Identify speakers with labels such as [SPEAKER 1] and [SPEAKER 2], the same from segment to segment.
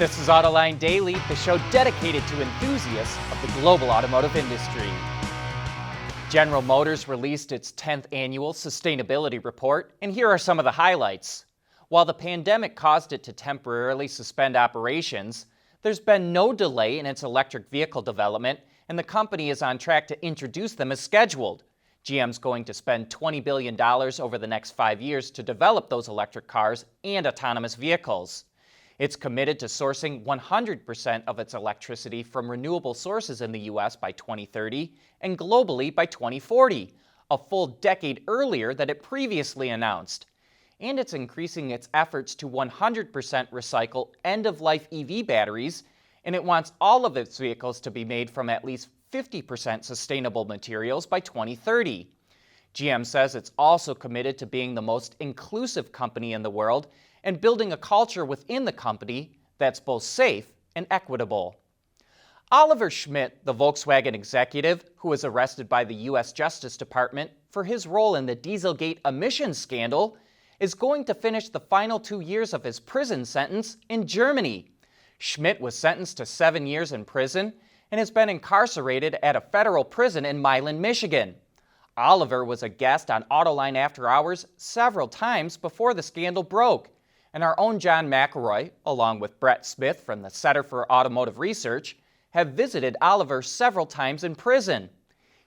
[SPEAKER 1] This is Autoline Daily, the show dedicated to enthusiasts of the global automotive industry. General Motors released its 10th annual sustainability report, and here are some of the highlights. While the pandemic caused it to temporarily suspend operations, there's been no delay in its electric vehicle development, and the company is on track to introduce them as scheduled. GM's going to spend $20 billion over the next 5 years to develop those electric cars and autonomous vehicles. It's committed to sourcing 100% of its electricity from renewable sources in the U.S. by 2030 and globally by 2040, a full decade earlier than it previously announced. And it's increasing its efforts to 100% recycle end-of-life EV batteries, and it wants all of its vehicles to be made from at least 50% sustainable materials by 2030. GM says it's also committed to being the most inclusive company in the world and building a culture within the company that's both safe and equitable. Oliver Schmidt, the Volkswagen executive who was arrested by the U.S. Justice Department for his role in the Dieselgate emissions scandal, is going to finish the final 2 years of his prison sentence in Germany. Schmidt was sentenced to 7 years in prison and has been incarcerated at a federal prison in Milan, Michigan. Oliver was a guest on Autoline After Hours several times before the scandal broke, and our own John McElroy, along with Brett Smith from the Center for Automotive Research, have visited Oliver several times in prison.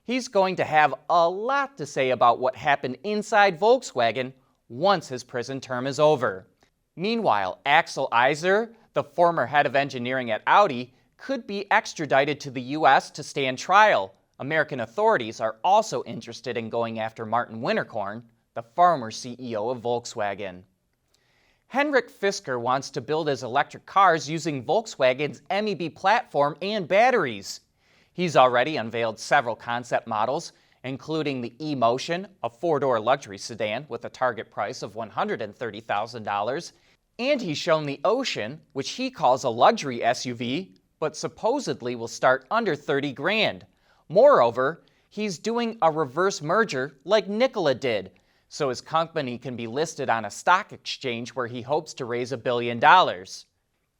[SPEAKER 1] He's going to have a lot to say about what happened inside Volkswagen once his prison term is over. Meanwhile, Axel Eiser, the former head of engineering at Audi, could be extradited to the U.S. to stand trial. American authorities are also interested in going after Martin Winterkorn, the former CEO of Volkswagen. Henrik Fisker wants to build his electric cars using Volkswagen's MEB platform and batteries. He's already unveiled several concept models, including the E-Motion, a four-door luxury sedan with a target price of $130,000, and he's shown the Ocean, which he calls a luxury SUV, but supposedly will start under $30,000. Moreover, he's doing a reverse merger like Nikola did, so his company can be listed on a stock exchange where he hopes to raise $1 billion.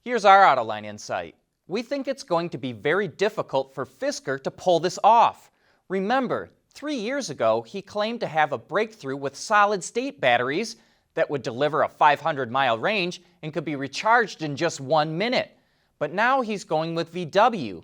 [SPEAKER 1] Here's our Autoline insight. We think it's going to be very difficult for Fisker to pull this off. Remember, 3 years ago, he claimed to have a breakthrough with solid-state batteries that would deliver a 500-mile range and could be recharged in just 1 minute. But now he's going with VW.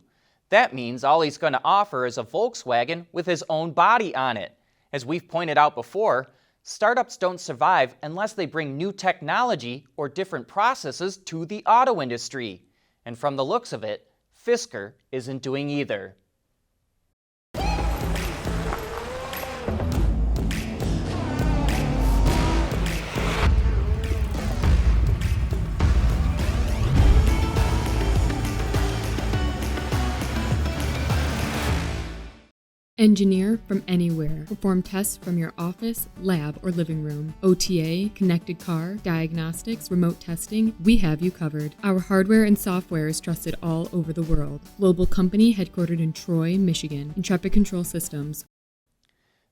[SPEAKER 1] That means all he's going to offer is a Volkswagen with his own body on it. As we've pointed out before, startups don't survive unless they bring new technology or different processes to the auto industry. And from the looks of it, Fisker isn't doing either.
[SPEAKER 2] Engineer from anywhere. Perform tests from your office, lab, or living room. OTA, connected car, diagnostics, remote testing, we have you covered. Our hardware and software is trusted all over the world. Global company headquartered in Troy, Michigan. Intrepid Control Systems.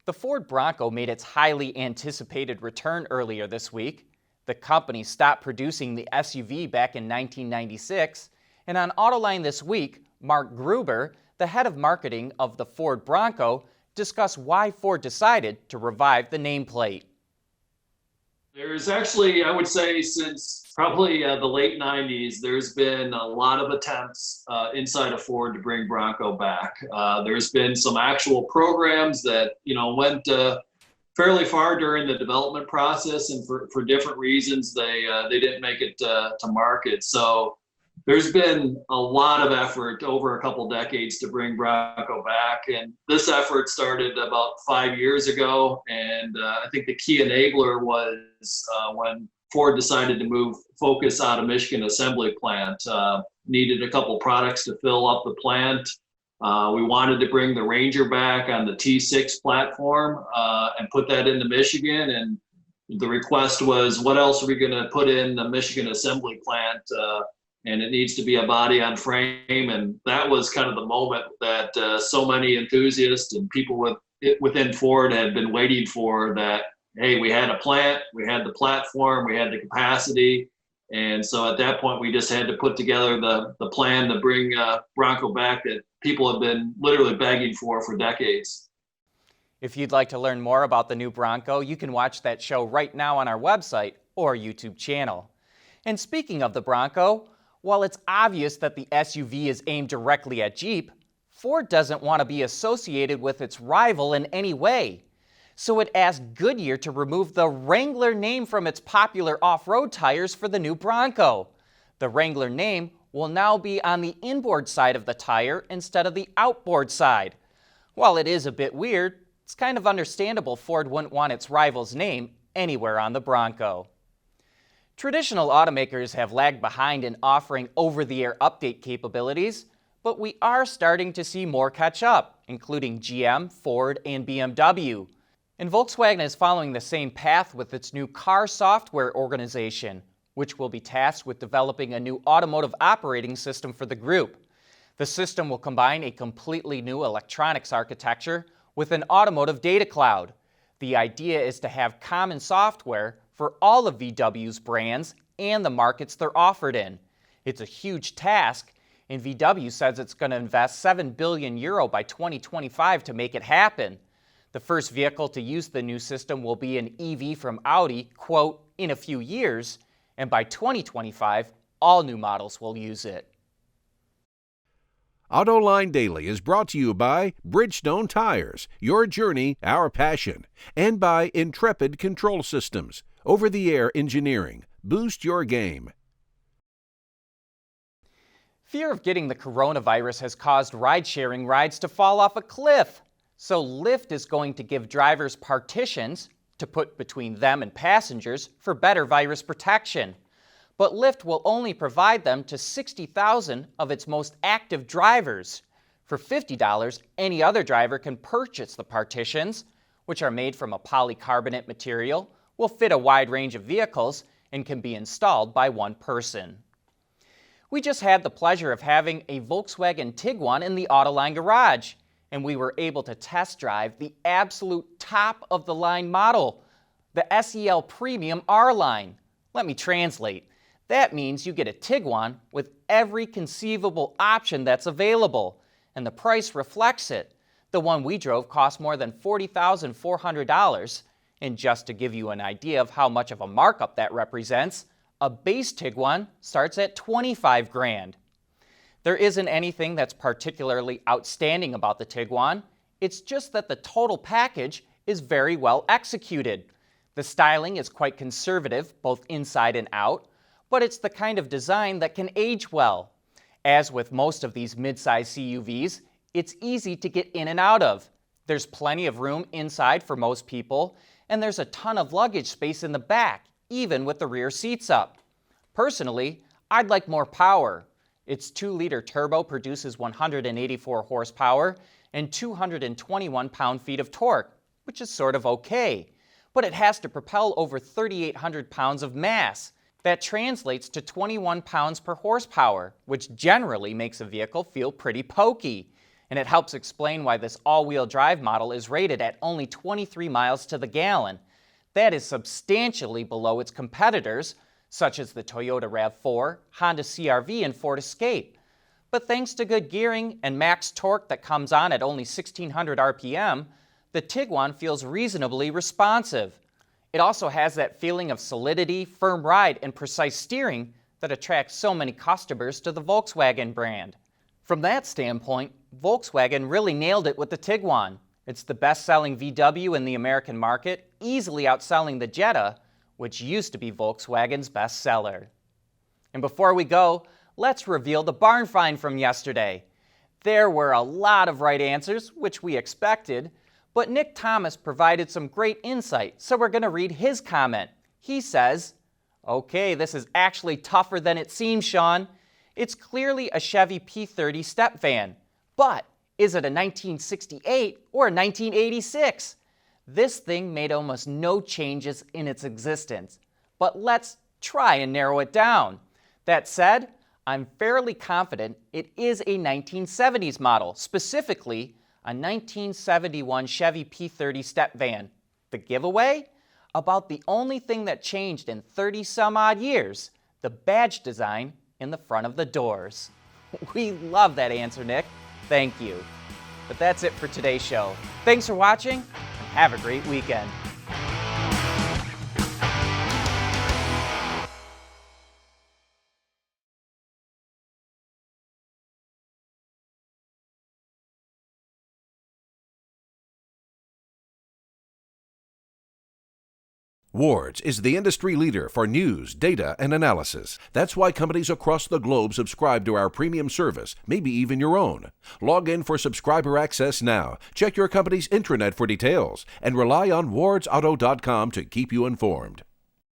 [SPEAKER 1] The Ford Bronco made its highly anticipated return earlier this week. The company stopped producing the SUV back in 1996, and on Autoline this week, Mark Gruber, the head of marketing of the Ford Bronco, discussed why Ford decided to revive the nameplate.
[SPEAKER 3] There's actually, I would say, since probably the late 90s, there's been a lot of attempts inside of Ford to bring Bronco back. There's been some actual programs that, went fairly far during the development process, and for different reasons, they didn't make it to market. So there's been a lot of effort over a couple decades to bring Bronco back, and this effort started about 5 years ago. And I think the key enabler was when Ford decided to move focus out of Michigan assembly plant. Needed a couple products to fill up the plant. We wanted to bring the Ranger back on the T6 platform and put that into Michigan. And the request was, what else are we going to put in the Michigan assembly plant? And it needs to be a body on frame. And that was kind of the moment that so many enthusiasts and people within Ford had been waiting for, that, hey, we had a plant, we had the platform, we had the capacity. And so at that point, we just had to put together the plan to bring Bronco back that people have been literally begging for decades.
[SPEAKER 1] If you'd like to learn more about the new Bronco, you can watch that show right now on our website or YouTube channel. And speaking of the Bronco, while it's obvious that the SUV is aimed directly at Jeep, Ford doesn't want to be associated with its rival in any way. So it asked Goodyear to remove the Wrangler name from its popular off-road tires for the new Bronco. The Wrangler name will now be on the inboard side of the tire instead of the outboard side. While it is a bit weird, it's kind of understandable Ford wouldn't want its rival's name anywhere on the Bronco. Traditional automakers have lagged behind in offering over-the-air update capabilities, but we are starting to see more catch up, including GM, Ford, and BMW. And Volkswagen is following the same path with its new car software organization, which will be tasked with developing a new automotive operating system for the group. The system will combine a completely new electronics architecture with an automotive data cloud. The idea is to have common software for all of VW's brands and the markets they're offered in. It's a huge task, and VW says it's going to invest €7 billion by 2025 to make it happen. The first vehicle to use the new system will be an EV from Audi, quote, in a few years, and by 2025, all new models will use it.
[SPEAKER 4] Autoline Daily is brought to you by Bridgestone Tires, your journey, our passion, and by Intrepid Control Systems, over-the-air engineering. Boost your game.
[SPEAKER 1] Fear of getting the coronavirus has caused ride-sharing rides to fall off a cliff. So Lyft is going to give drivers partitions to put between them and passengers for better virus protection. But Lyft will only provide them to 60,000 of its most active drivers. For $50, any other driver can purchase the partitions, which are made from a polycarbonate material, will fit a wide range of vehicles, and can be installed by one person. We just had the pleasure of having a Volkswagen Tiguan in the Autoline garage, and we were able to test drive the absolute top-of-the-line model, the SEL Premium R-Line. Let me translate. That means you get a Tiguan with every conceivable option that's available, and the price reflects it. The one we drove cost more than $40,400, and just to give you an idea of how much of a markup that represents, a base Tiguan starts at $25,000. There isn't anything that's particularly outstanding about the Tiguan. It's just that the total package is very well executed. The styling is quite conservative, both inside and out, but it's the kind of design that can age well. As with most of these mid-size CUVs, it's easy to get in and out of. There's plenty of room inside for most people, and there's a ton of luggage space in the back, even with the rear seats up. Personally, I'd like more power. Its 2-liter turbo produces 184 horsepower and 221 pound-feet of torque, which is sort of okay. But it has to propel over 3,800 pounds of mass. That translates to 21 pounds per horsepower, which generally makes a vehicle feel pretty pokey. And it helps explain why this all-wheel drive model is rated at only 23 miles to the gallon. That is substantially below its competitors, such as the Toyota RAV4, Honda CR-V, and Ford Escape. But thanks to good gearing and max torque that comes on at only 1,600 RPM, the Tiguan feels reasonably responsive. It also has that feeling of solidity, firm ride, and precise steering that attracts so many customers to the Volkswagen brand. From that standpoint, Volkswagen really nailed it with the Tiguan. It's the best-selling VW in the American market, easily outselling the Jetta, which used to be Volkswagen's bestseller. And before we go, let's reveal the barn find from yesterday. There were a lot of right answers, which we expected, but Nick Thomas provided some great insight, so we're going to read his comment. He says, "Okay, this is actually tougher than it seems, Sean. It's clearly a Chevy P30 step van, but is it a 1968 or a 1986? This thing made almost no changes in its existence, but let's try and narrow it down. That said, I'm fairly confident it is a 1970s model, specifically a 1971 Chevy P30 step van. The giveaway? About the only thing that changed in 30 some odd years, the the badge design in the front of the doors? We love that answer, Nick. Thank you. But that's it for today's show. Thanks for watching, and have a great weekend.
[SPEAKER 4] Ward's is the industry leader for news, data, and analysis. That's why companies across the globe subscribe to our premium service, maybe even your own. Log in for subscriber access now. Check your company's intranet for details, and rely on wardsauto.com to keep you informed.